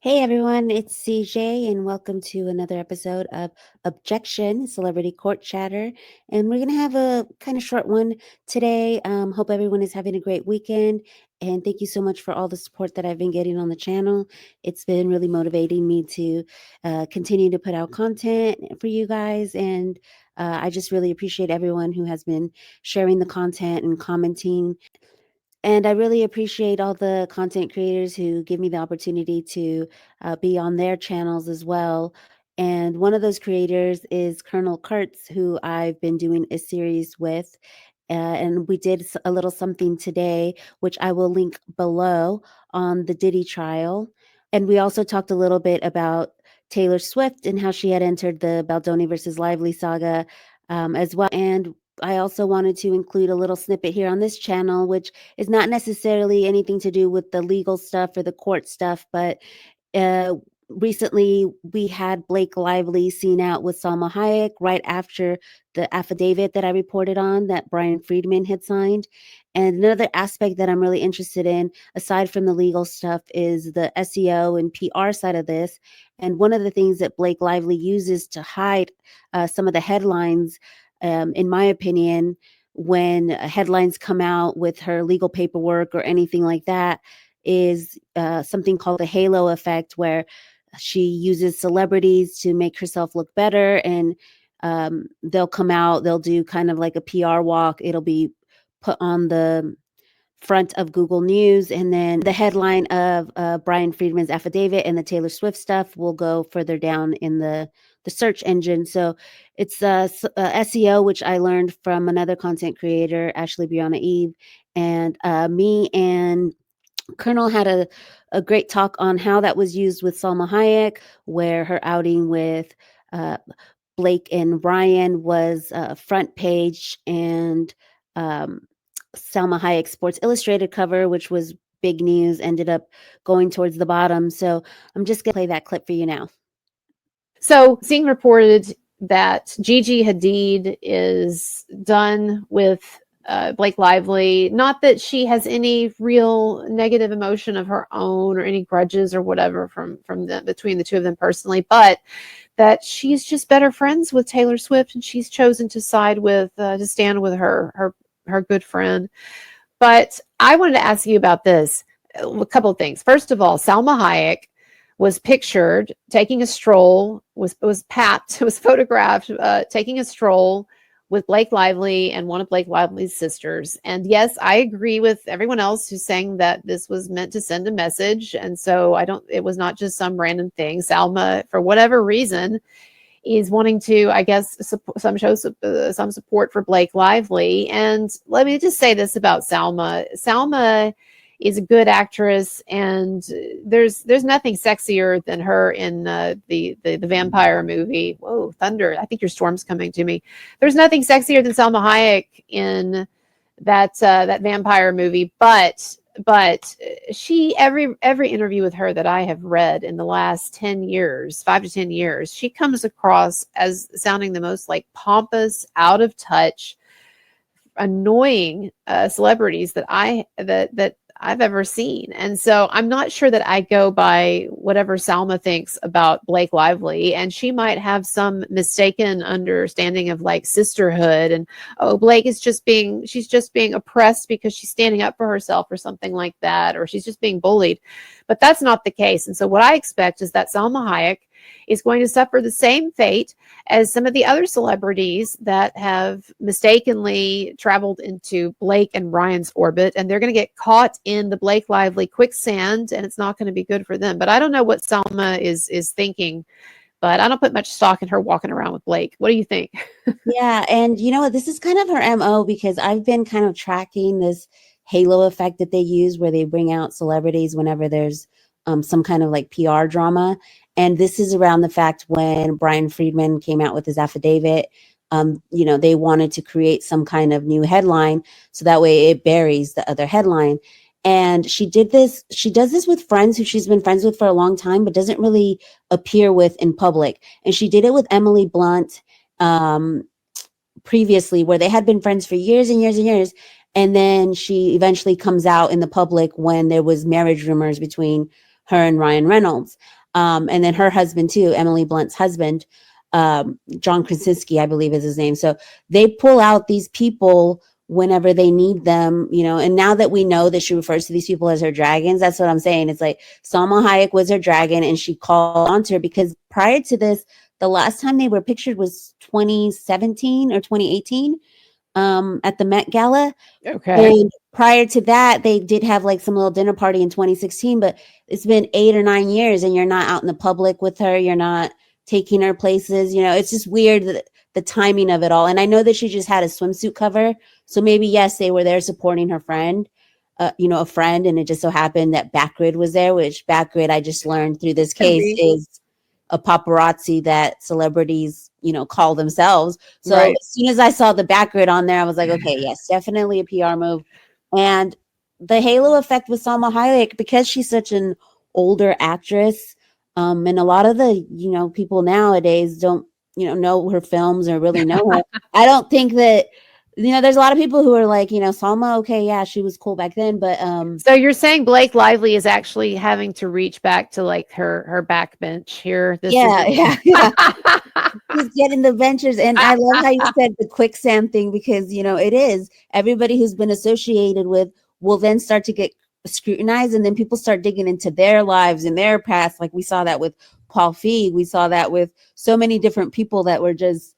Hey everyone, it's CJ, and welcome to another episode of Objection, Celebrity Court Chatter. And we're going to have a kind of short one today. Hope everyone is having a great weekend. And thank you so much for all the support that I've been getting on the channel. It's been really motivating me to continue to put out content for you guys. And I just really appreciate everyone who has been sharing the content and commenting. And I really appreciate all the content creators who give me the opportunity to be on their channels as well. And one of those creators is Colonel Kurtz, who I've been doing a series with. And we did a little something today, which I will link below on the Diddy trial. And we also talked a little bit about Taylor Swift and how she had entered the Baldoni versus Lively saga as well. And I also wanted to include a little snippet here on this channel, which is not necessarily anything to do with the legal stuff or the court stuff, but uh, recently we had Blake Lively seen out with Salma Hayek right after the affidavit that I reported on that Brian Friedman had signed. And another aspect that I'm really interested in, aside from the legal stuff, is the SEO and PR side of this. And one of the things that Blake Lively uses to hide some of the headlines, in my opinion, when headlines come out with her legal paperwork or anything like that, is something called the halo effect, where she uses celebrities to make herself look better. And they'll come out, they'll do kind of like a PR walk. It'll be put on the front of Google News, and then the headline of Brian Friedman's affidavit and the Taylor Swift stuff will go further down in the search engine. So it's SEO, which I learned from another content creator, Ashley Brianna Eve, and me and Colonel had a great talk on how that was used with Salma Hayek, where her outing with Blake and Brian was front page, and Salma Hayek Sports Illustrated cover, which was big news, ended up going towards the bottom. So I'm just going to play that clip for you now. So, seeing reported that Gigi Hadid is done with Blake Lively. Not that she has any real negative emotion of her own or any grudges or whatever from between the two of them personally, but that she's just better friends with Taylor Swift, and she's chosen to side with to stand with her good friend. But I wanted to ask you about this. A couple of things. First of all, Salma Hayek was pictured taking a stroll, was photographed taking a stroll with Blake Lively and one of Blake Lively's sisters. And yes, I agree with everyone else who's saying that this was meant to send a message. And so it was not just some random thing. Salma, for whatever reason, is wanting to, I guess, some support for Blake Lively. And let me just say this about Salma. Salma is a good actress, and there's nothing sexier than her in the vampire movie. Whoa, thunder! I think your storm's coming to me. There's nothing sexier than Salma Hayek in that vampire movie. But she, every interview with her that I have read in the last 10 years, 5 to 10 years, she comes across as sounding the most like pompous, out of touch, annoying celebrities that I've ever seen. And so I'm not sure that I go by whatever Salma thinks about Blake Lively. And she might have some mistaken understanding of like sisterhood, and Blake is she's just being oppressed because she's standing up for herself or something like that, or she's just being bullied. But that's not the case. And so what I expect is that Salma Hayek is going to suffer the same fate as some of the other celebrities that have mistakenly traveled into Blake and Ryan's orbit, and they're going to get caught in the Blake Lively quicksand, and it's not going to be good for them. But I don't know what Salma is thinking, but I don't put much stock in her walking around with Blake. What do you think? Yeah, and you know what? This is kind of her MO, because I've been kind of tracking this halo effect that they use, where they bring out celebrities whenever there's some kind of like PR drama. And this is around the fact when Brian Friedman came out with his affidavit. They wanted to create some kind of new headline, so that way it buries the other headline. And she does this with friends who she's been friends with for a long time, but doesn't really appear with in public. And she did it with Emily Blunt previously, where they had been friends for years and years and years. And then she eventually comes out in the public when there was marriage rumors between her and Ryan Reynolds. and then her husband too, Emily Blunt's husband, John Krasinski, I believe is his name. So they pull out these people whenever they need them, and now that we know that she refers to these people as her dragons, that's what I'm saying. It's like Salma Hayek was her dragon and she called onto her because prior to this, the last time they were pictured was 2017 or 2018 at the Met Gala. Okay. And prior to that, they did have like some little dinner party in 2016, but it's been 8 or 9 years and you're not out in the public with her. You're not taking her places. It's just weird that the timing of it all. And I know that she just had a swimsuit cover. So maybe, yes, they were there supporting her friend, a friend. And it just so happened that Backgrid was there, which Backgrid, I just learned through this Could case, be. is a paparazzi that celebrities, call themselves. So Right. as soon as I saw the Backgrid on there, I was like, okay, yes, definitely a PR move. And the halo effect with Salma Hayek, because she's such an older actress, and a lot of the, people nowadays don't, know her films or really know her. I don't think that, there's a lot of people who are like, Salma, okay, yeah, she was cool back then, but So you're saying Blake Lively is actually having to reach back to like her backbench here. This is yeah, yeah. He's getting the ventures. And I love how you said the quicksand thing because, it is. Everybody who's been associated with will then start to get scrutinized and then people start digging into their lives and their past. Like we saw that with Paul Feig. We saw that with so many different people that were just,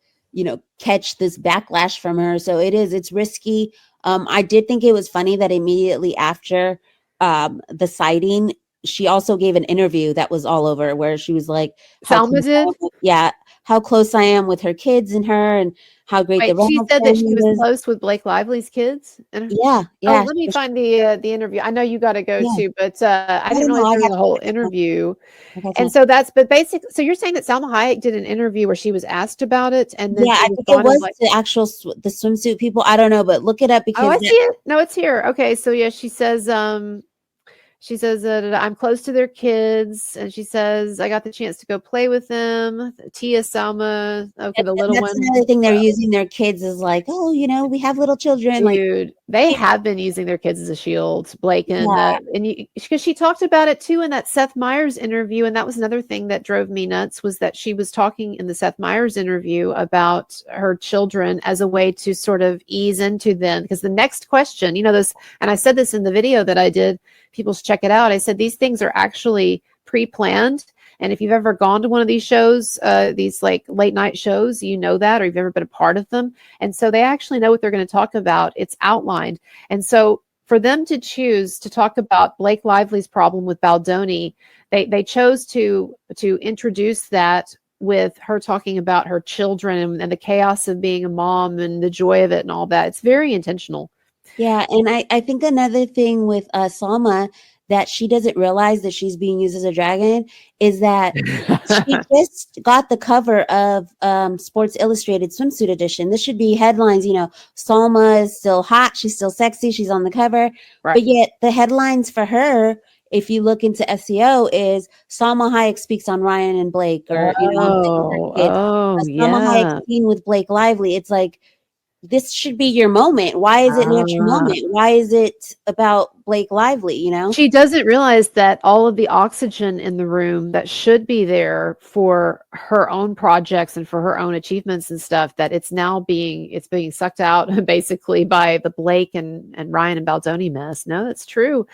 catch this backlash from her. So it's risky. I did think it was funny that immediately after the sighting, she also gave an interview that was all over where she was like, how Salma close I did. am how close I am with her kids and her and how great the Wait, she Reynolds said that she family was is. close with Blake Lively's kids? Yeah, Oh, yeah. let me find the interview. I know you gotta go Yeah. too, but, I I didn't don't know. realize I there was got a you. whole interview. I got And you. so so you're saying that Salma Hayek did an interview where she was asked about it, and then Yeah, she I think it responded was like, the actual the swimsuit people. I don't know, but look it up "Oh, because I see it. No, it's here." Okay, so yeah, she says that I'm close to their kids, and she says, "I got the chance to go play with them." Tia, Salma, okay, the little that's one. another thing they're using their kids is like, oh, we have little children. Like, Dude, they have been using their kids as a shield, Blake, yeah, and because she talked about it too in that Seth Meyers interview, and that was another thing that drove me nuts was that she was talking in the Seth Meyers interview about her children as a way to sort of ease into them. Because the next question, this, and I said this in the video that I did, people should check it out. I said these things are actually pre-planned. And if you've ever gone to one of these shows, these like late night shows, you know that, or you've ever been a part of them. And so they actually know what they're going to talk about. It's outlined. And so for them to choose to talk about Blake Lively's problem with Baldoni, they chose to introduce that with her talking about her children and the chaos of being a mom and the joy of it and all that. It's very intentional. yeah. And I think another thing with Salma that she doesn't realize that she's being used as a dragon is that she just got the cover of Sports Illustrated swimsuit edition. This should be headlines, Salma is still hot, she's still sexy, she's on the cover. Right. But yet the headlines for her, if you look into SEO, is Salma Hayek speaks on Ryan and Blake, or on Blake and her Oh, kids. oh, Salma Hayek yeah. seen with Blake Lively. It's like this should be your moment. Why is it not your Ah. moment? Why is it about Blake Lively? She doesn't realize that all of the oxygen in the room that should be there for her own projects and for her own achievements and stuff, that it's being sucked out basically by the Blake and Ryan and Baldoni mess. No, that's true.